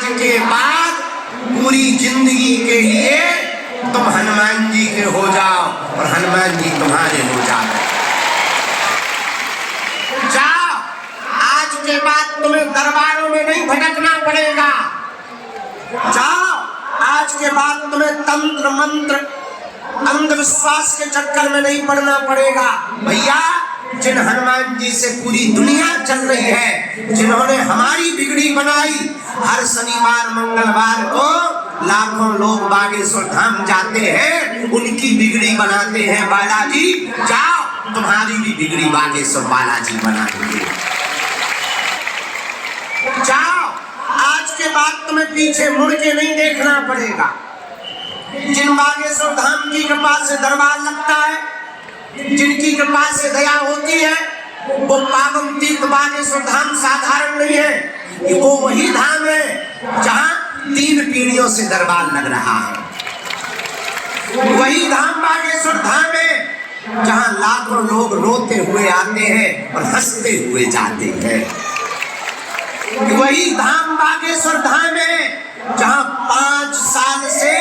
आज के बाद पूरी जिंदगी के लिए तुम हनुमान जी के हो जाओ और हनुमान जी तुम्हारे हो जाओ। जाओ, आज के बाद तुम्हें दरबारों में नहीं भटकना पड़ेगा। जाओ, आज के बाद तुम्हें तंत्र मंत्र अंधविश्वास के चक्कर में नहीं पड़ना पड़ेगा। भैया, जिन हनुमान जी से पूरी दुनिया चल रही है, जिन्होंने हमारी बिगड़ी बनाई, हर शनिवार मंगलवार को लाखों लोग बागेश्वर धाम जाते हैं, उनकी बिगड़ी बनाते हैं बालाजी। जाओ, तुम्हारी भी बिगड़ी बागेश्वर बालाजी बना देंगे। जाओ, आज के बाद तुम्हें पीछे मुड़ के नहीं देखना पड़ेगा। जिन बागेश्वर धाम की कृपा से दरबार लगता है, जिनकी कृपा से दया होती है, वो पावन तीर्थ बागेश्वर धाम साधारण नहीं है। वो वही धाम है जहाँ 3 पीढ़ियों से दरबार लग रहा है। वही धाम बागेश्वर धाम है जहाँ लाखों लोग रोते हुए आते हैं और हंसते हुए जाते हैं। वही धाम बागेश्वर धाम है जहाँ 5 साल से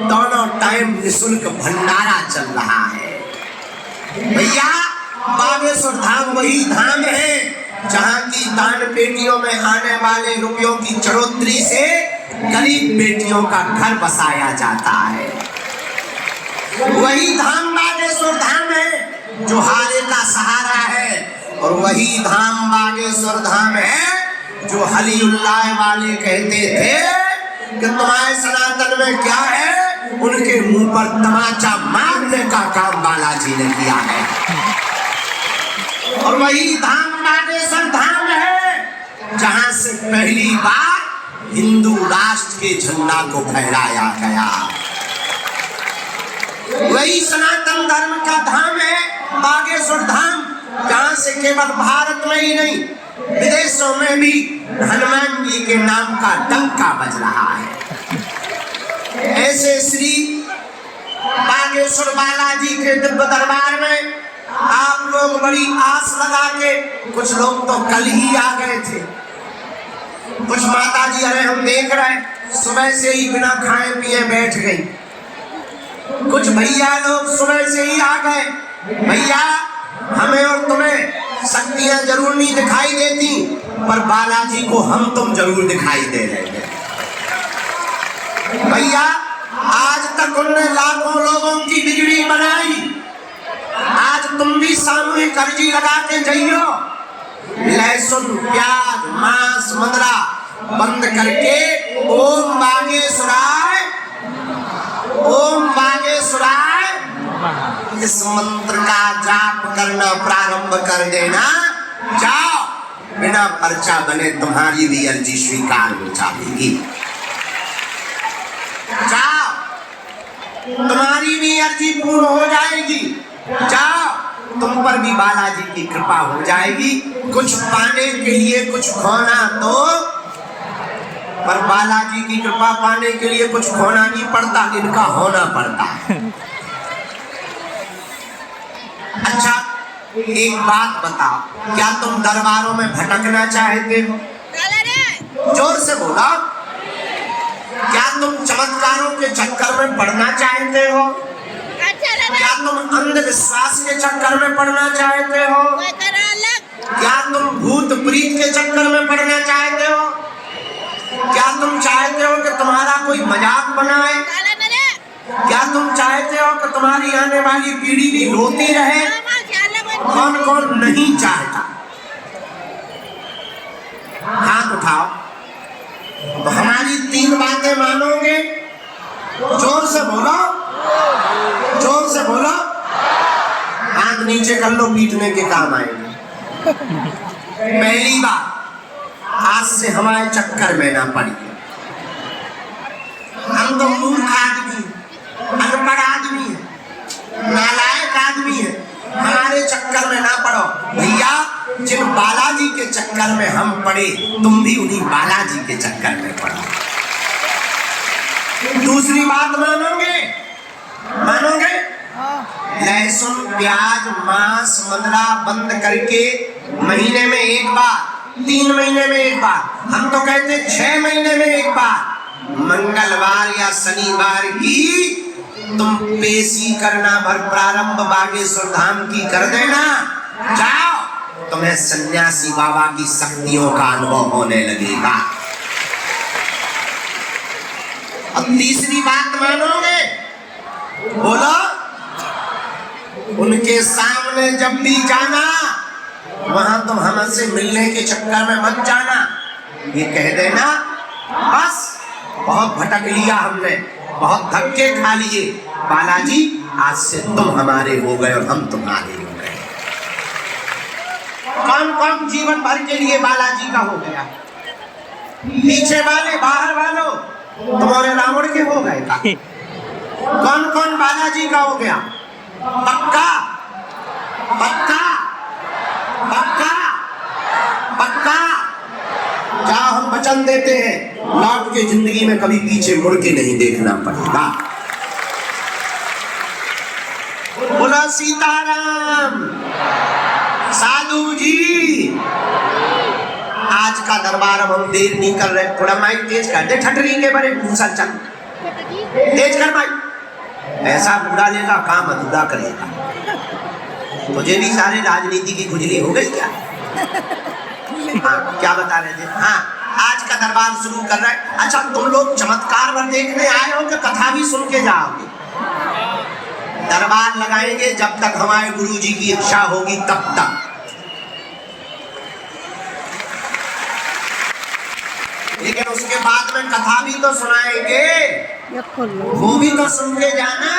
दोनों टाइम निःशुल्क भंडारा चल रहा है। भैया, बागेश्वर धाम वही धाम है जहाँ की दान पेटियों में आने वाले रुपयों की चढ़ोतरी से गरीब बेटियों का घर बसाया जाता है। वही धाम बागेश्वर धाम है जो हारे का सहारा है, और वही धाम बागेश्वर धाम है जो हलीउल्लाह वाले कहते थे कि तुम्हारे सनातन में क्या है, उनके मुंह पर तमाचा मारने का काम बालाजी ने किया है। और वही धाम बागेश्वर धाम है जहां से पहली बार हिंदू राष्ट्र के झंडा को फहराया गया। वही सनातन धर्म का धाम है बागेश्वर धाम, जहां से केवल भारत में ही नहीं, विदेशों में भी हनुमान जी के नाम का डंका बज रहा है। ऐसे श्री बागेश्वर बालाजी के दिव्य दरबार में आप लोग बड़ी आस लगा के, कुछ लोग तो कल ही आ गए थे, कुछ माता जी अरे हम देख रहे हैं सुबह से ही बिना खाए पिए बैठ गई, कुछ भैया लोग सुबह से ही आ गए। भैया, हमें और तुम्हें शक्तियां जरूर नहीं दिखाई देती, पर बालाजी को हम तुम जरूर दिखाई दे रहे हैं। भैया, आज तक उनने लाखों लोगों की बिगड़ी बनाई, आज तुम भी सामूहिक अर्जी लगा के जाइयो। लहसुन, प्याज, मांस, मदरा बंद करके ओम बागेश्वराय, ओम बागेश्वराय इस मंत्र का जाप करना प्रारंभ कर देना। जाओ, बिना पर्चा बने तुम्हारी भी अर्जी स्वीकार हो जाएगी। जाओ, तुम्हारी भी अर्जी पूर्ण हो जाएगी। जाओ, तुम पर भी बालाजी की कृपा हो जाएगी। कुछ पाने के लिए कुछ खोना तो, पर बालाजी की कृपा पाने के लिए कुछ खोना नहीं पड़ता, इनका होना पड़ता है। अच्छा, एक बात बताओ, क्या तुम दरबारों में भटकना चाहते हो? जोर से बोला। क्या तुम चमत्कारों के चक्कर में पड़ना चाहते हो? क्या तुम अंधविश्वास के चक्कर में पड़ना चाहते हो? क्या तुम भूत प्रीत के चक्कर में पड़ना चाहते हो? क्या तुम चाहते हो कि तुम्हारा कोई मजाक बनाए? क्या तुम चाहते हो कि तुम्हारी आने वाली पीढ़ी भी रोती रहे? कौन कौन नहीं चाहता? हाथ उठाओ। तो हमारी 3 बातें मानोगे? जोर से बोलो, जोर से बोलो। हाथ नीचे कर लो, पीटने के काम आएंगे। पहली बात, आज से हमारे चक्कर में ना पड़िए। हम तो मूर्ख आदमी, अनपढ़ आदमी है, नालायक आदमी है, हमारे चक्कर में ना पड़ो। भैया, जिन बालाजी के चक्कर में हम पड़े, तुम भी उन्हीं बालाजी के चक्कर में पड़ो। दूसरी बात मानोगे? मानोगे? लहसुन, प्याज, मांस, मदरा बंद करके महीने में एक बार, 3 महीने में एक बार, हम तो कहते 6 महीने में एक बार मंगलवार या शनिवार की तुम पेशी करना भर प्रारंभ बागेश्वर धाम की कर देना, जाओ तुम्हें सन्यासी बाबा की शक्तियों का अनुभव होने लगेगा। अब तीसरी बात मानोगे? बोलो। उनके सामने जब भी जाना वहां तुम हमसे मिलने के चक्कर में मत जाना, ये कह देना बस बहुत भटक लिया हमने, बहुत धक्के खा लिए, बालाजी आज से तुम हमारे हो गए और हम तुम्हारे हो गए। कौन कौन जीवन भर के लिए बालाजी का हो गया? पीछे वाले बाहर वालों तुम्हारे रावण के हो गए का? कौन कौन बालाजी का हो गया? पक्का पक्का पक्का पक्का। जाओ हम वचन देते हैं लौट के जिंदगी में कभी पीछे मुड़ के नहीं देखना पड़ेगा। बोला सीताराम। साधु जी आज का दरबार हम देर नहीं कर रहे, थोड़ा माइक तेज कर दे, ठटरी के बड़े घूसल चल तेज कर माइक, ऐसा बुरा लेगा काम अधूरा करेगा। मुझे भी सारे राजनीति की खुजली हो गई क्या? हाँ क्या बता रहे थे? हाँ आज का दरबार शुरू कर रहा है। अच्छा तुम लोग चमत्कार भर देखने आए हो कि कथा भी सुन के जाओगे? दरबार लगाएंगे जब तक हमारे गुरु जी की इच्छा होगी तब तक। लेकिन उसके बाद में कथा भी तो सुनाएंगे, वो भी तो सुन के जाना।